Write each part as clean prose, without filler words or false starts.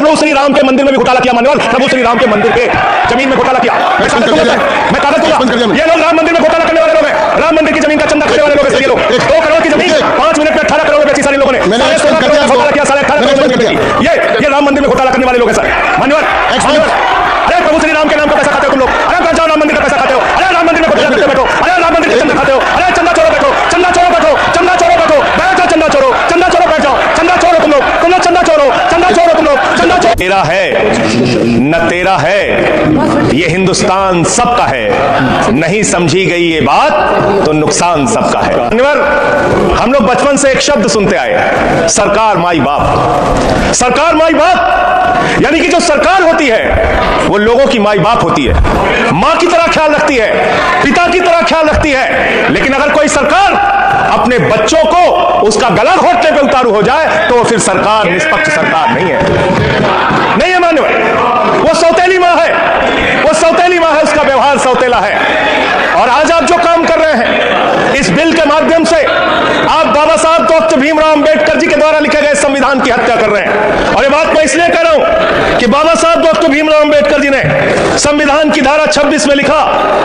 प्रभु श्री राम के मंदिर में भी घोटाला किया मान्यवर, प्रभु श्री राम के मंदिर के जमीन में घोटाला किया। मैं कागज दूंगा। ये लोग राम मंदिर में घोटाला करने वाले लोग हैं। राम मंदिर की जमीन का चंदा खाने वाले लोग हैं। ये लोग 2 करोड़ की जमीन 5 मिनट में 18 करोड़ रुपए सारे लोगों ने घोटाला किया। 18.5 करोड़ ये राम मंदिर में घोटाला करने वाले लोग हैं सर मान्यवर। अरे प्रभु श्री राम के नाम का पैसा खाते हो तुम लोग। अरे जाओ राम मंदिर का पैसा खाते हो। अरे राम मंदिर में घोटाला करते बैठो। अरे राम मंदिर के चंदा खाते हो। अरे चंदा चोरो बैठो, चंदा चोरो बैठो, चंदा चोरो बैठो, बैठ जाओ चंदा चोरो, चंदा चोरो बैठ जाओ, चंदा चोरो तुम लोग चंदा चोरो, चंदा चोरो तुम लोग, चंदा चोरो। तेरा है न तेरा है, ये हिंदुस्तान सबका है। नहीं समझी गई ये बात तो नुकसान सबका है। हम लोग बचपन से एक शब्द सुनते आए, सरकार माई बाप। सरकार माई बाप यानी कि जो सरकार होती है वो लोगों की माई बाप होती है, मां की तरह ख्याल रखती है, पिता की तरह ख्याल रखती है। लेकिन अगर कोई सरकार अपने बच्चों को उसका गला घोटने पे उतारू हो जाए तो फिर सरकार निष्पक्ष सरकार नहीं है मान्यवर। वो सौतेली मां है, वो सौतेली मां है, उसका व्यवहार सौतेला है। और आज आप जो काम कर रहे हैं इस बिल के माध्यम से, आप बाबा साहब डॉक्टर भीमराव अंबेडकर जी के द्वारा लिखे गए संविधान की हत्या कर रहे हैं। और ये बात मैं इसलिए कह रहा हूं कि बाबा साहब डॉक्टर भीमराव अंबेडकर जी ने संविधान की धारा 26 में लिखा,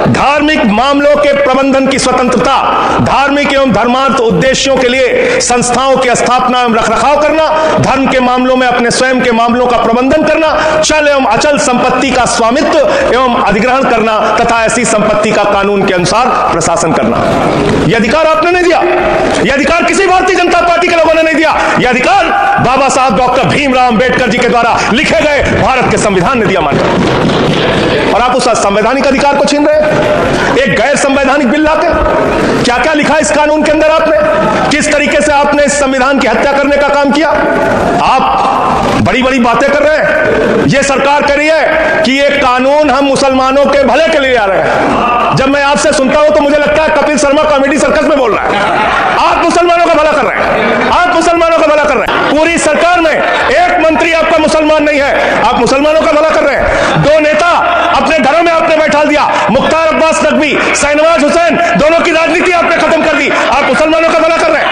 धार्मिक मामलों के प्रबंधन की स्वतंत्रता, धार्मिक एवं धर्मार्थ उद्देश्यों के लिए संस्थाओं की स्थापना एवं रखरखाव करना, धर्म के मामलों में अपने स्वयं के मामलों का प्रबंधन करना, चल एवं अचल संपत्ति का स्वामित्व एवं अधिग्रहण करना तथा ऐसी संपत्ति का कानून के अनुसार प्रशासन करना। यह अधिकार आपने नहीं दिया, यह अधिकार किसी भारतीय जनता पार्टी के लोगों ने नहीं दिया, यह अधिकार बाबा साहब डॉक्टर भीमराव अंबेडकर जी के द्वारा लिखे गए भारत के संविधान ने दिया मानकर। और आप उस संवैधानिक अधिकार को छीन रहे हैं एक गैर संवैधानिक बिल लाके। क्या क्या लिखा इस कानून के अंदर आपने, किस तरीके से आपने इस संविधान की हत्या करने का काम किया। आप बड़ी बड़ी बातें कर रहे हैं। यह सरकार कह रही है कि यह कानून हम मुसलमानों के भले के लिए आ रहे हैं। जब मैं आपसे सुनता हूं तो मुझे लगता है कपिल शर्मा कॉमेडी सर्कस में बोल रहा है। आप मुसलमानों का भला कर रहे हैं, आप मुसलमानों का भला कर रहे हैं। पूरी सरकार में एक मंत्री आपका मुसलमान नहीं है, आप मुसलमानों का भला कर रहे हैं। 2 नेता अपने घरों में आपने बैठा दिया, मुख्तार अब्बास नकवी, शाहनवाज हुसैन, दोनों की राजनीति आपने खत्म कर दी। आप मुसलमानों का भला कर रहे हैं,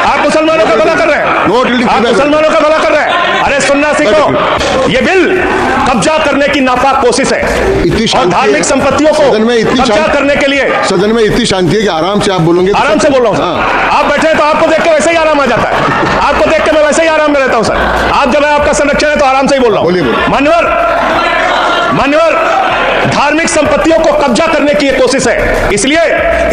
आप मुसलमानों का भला कर रहे हैं, आप मुसलमानों का भला कर रहे हैं। अरे सुनना सीखो, ये बिल कब्जा करने की नापाक कोशिश है और धार्मिक संपत्तियों को कब्जा करने के लिए। सदन में इतनी शांति है कि आराम से आप बोलोगे। आराम से बोल रहा हूं। आप बैठे तो आपको देख के वैसे ही आराम आ जाता है, आपको देख के मैं वैसे ही आराम में रहता हूं सर। आप जब आपका संरक्षण है तो आराम से ही बोल रहा हूं। मान्यवर धार्मिक संपत्तियों को कब्जा करने की कोशिश है। इसलिए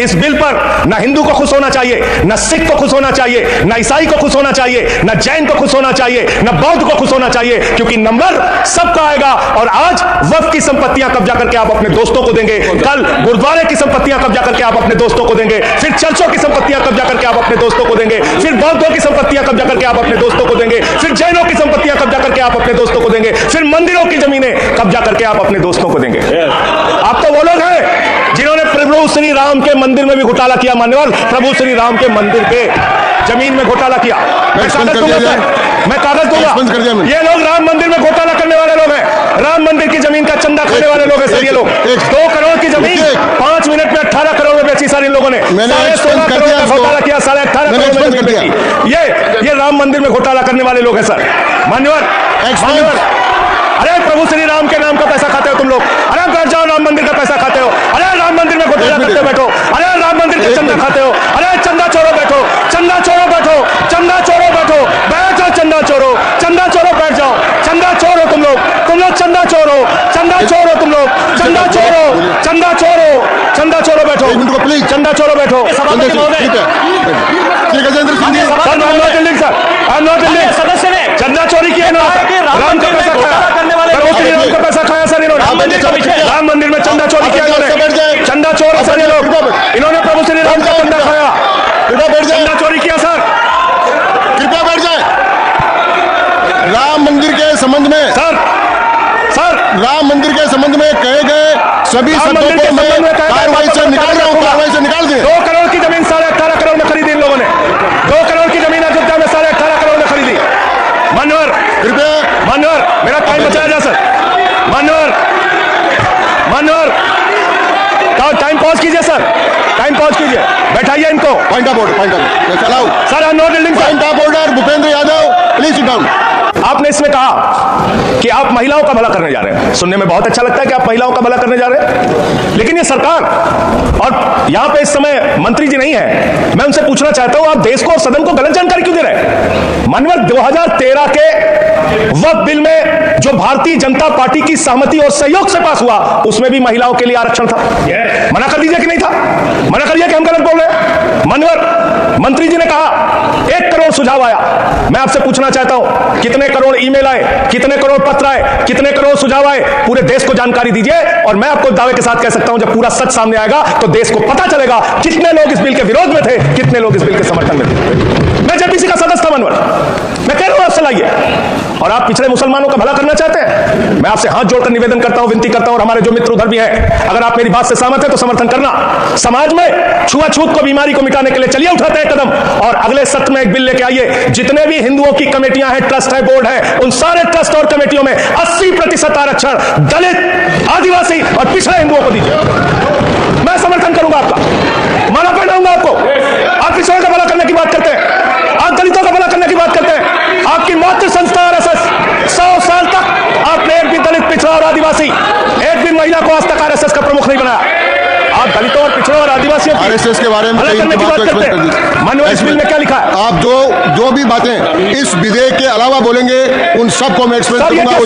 इस बिल पर न हिंदू को खुश होना चाहिए, न सिख को खुश होना चाहिए, न ईसाई को खुश होना चाहिए, न जैन को खुश होना चाहिए, न बौद्ध को खुश होना चाहिए, क्योंकि नंबर सबका आएगा। और आज वक्फ की संपत्तियां कब्जा करके आप अपने दोस्तों को देंगे, कल गुरुद्वारे की संपत्तियां कब्जा करके आप अपने दोस्तों को देंगे, फिर चर्चों की संपत्तियां कब्जा करके आप अपने दोस्तों को देंगे, फिर बौद्धों की संपत्तियां कब्जा करके आप अपने दोस्तों को देंगे, फिर जैनों की संपत्तियां कब्जा करके आप अपने दोस्तों को देंगे, फिर मंदिरों की जमीनें कब्जा करके आप अपने दोस्तों को देंगे। आप तो वो लोग हैं जिन्होंने प्रभु श्री राम के मंदिर में भी घोटाला किया मान्यवर, प्रभु श्री राम के मंदिर के जमीन में घोटाला किया। मैं कागज दूंगा। ये लोग राम मंदिर में घोटाला करने वाले लोग हैं, राम मंदिर की जमीन का चंदा खाने वाले लोग हैं सर। ये लोग 2 करोड़ की जमीन 5 मिनट में 18 करोड़ रुपए बेची सर इन लोगों ने। 16.5 करोड़ का घोटाला किया, 18.5 करोड़ रुपए। ये राम मंदिर में घोटाला करने वाले लोग हैं सर मान्यवर। अरे प्रभु श्री राम के नाम का पैसा खाते हो तुम लोग। अरे बैठ जाओ, राम मंदिर का पैसा खाते हो। अरे राम मंदिर में घोटाला करते बैठो। अरे राम मंदिर के चंदा खाते हो। अरे चंदा चोरो बैठो, चंदा चोरो बैठो, चंदा चोरो बैठो, बैठ जाओ चंदा चोरो, चंदा चोरो बैठ जाओ, चंदा चोरो तुम लोग चंदा चोरो, चंदा चोरो तुम लोग, चंदा चोरो, चंदा चोरो, चंदा चोरो बैठो, चंदा चोरो बैठो। सदस्य ने चंदा चोरी किया, राम का पैसा खाया, राम का पैसा खाया सर इन्होंने। राम मंदिर में चंदा चोरी किया इन्होंने, चंदा चोर है सर ये लोग। इन्होंने प्रभु श्री राम का चंदा खाया, चंदा चोरी किया सर। कृपया बैठ जाए। राम मंदिर के संबंध में राम मंदिर के संबंध में कहे गए सभी शब्दों को मैं कार्रवाई से निकाल रहा हूं, कार्रवाई से निकाल दिए। 2 करोड़ की जमीन 18.5 करोड़ में खरीदी इन लोगों ने। 2 करोड़ की जमीन अयोध्या में 18.5 करोड़ में खरीदी। मान्यवर मेरा टाइम बचाया जा सर। मान्यवर टाइम पॉज कीजिए सर, टाइम पॉज कीजिए, बैठाइए इनको। पॉइंट ऑफ ऑर्डर चलाओ sir. No building. Point of order Bhupendra Yadav, please sit down. आपने इसमें कहा कि आप महिलाओं का भला करने जा रहे हैं। सुनने में बहुत अच्छा लगता है कि आप महिलाओं का भला करने जा रहे हैं, लेकिन ये सरकार, और यहां पे इस समय मंत्री जी नहीं है, मैं उनसे पूछना चाहता हूं, आप देश को और सदन को गलत जानकारी क्यों दे रहे हैं? मनवर 2013 के वक्फ बिल में जो भारतीय जनता पार्टी की सहमति और सहयोग से पास हुआ, उसमें भी महिलाओं के लिए आरक्षण था। मना कर दीजिए कि नहीं था? मना कर दिया कि हम गलत बोल रहे हैं? मनवर मंत्री जी ने कहा 1 करोड़ सुझाव आया। मैं आपसे पूछना चाहता हूं, कितने करोड़ ईमेल आए, कितने करोड़ पत्र आए, कितने करोड़ सुझाव आए? पूरे देश को जानकारी दीजिए, और मैं आपको दावे के साथ कह सकता हूं, जब पूरा सच सामने आएगा तो देश को पता चलेगा कितने लोग इस बिल के विरोध में थे, कितने लोग इस बिल के समर्थन में थे। मैं जेपीसी का सदस्य था मनवर, मैं कह रहा हूं आपसे लाइए। और आप पिछड़े मुसलमानों का भला करना चाहते हैं, मैं आपसे हाथ जोड़कर निवेदन करता हूं, विनती करता हूं, और हमारे जो मित्र उधर भी हैं, अगर आप मेरी बात से सहमत हैं तो समर्थन करना। समाज में छुआछूत को, बीमारी को मिटाने के लिए चलिए उठाते हैं कदम, और अगले सत्र में एक बिल लेके आइए, जितने भी हिंदुओं की कमेटियां हैं, ट्रस्ट है, बोर्ड है, उन सारे ट्रस्ट और कमेटियों में 80% आरक्षण दलित, आदिवासी और पिछड़े हिंदुओं को दीजिए। मैं समर्थन करूंगा आपका, माना कर दूंगा आपको। आप पिछड़ों का भला करने की बात करते हैं, आप दलितों का भला करने की बात करते हैं। आपकी मातृ संस्था आरएसएस 100 साल तक आपने एक भी दलित, पिछड़ा और आदिवासी, एक भी महिला को आज तक आरएसएस का प्रमुख नहीं बनाया। आप दलितों और पिछड़ों और आदिवासियों आरएसएस के बारे में करने की बात करते हैं। मनोज, इस बिल में क्या लिखा है? आप जो भी बातें इस विधेयक के अलावा बोलेंगे, उन सबको मैं एक्सप्रेस करूंगा।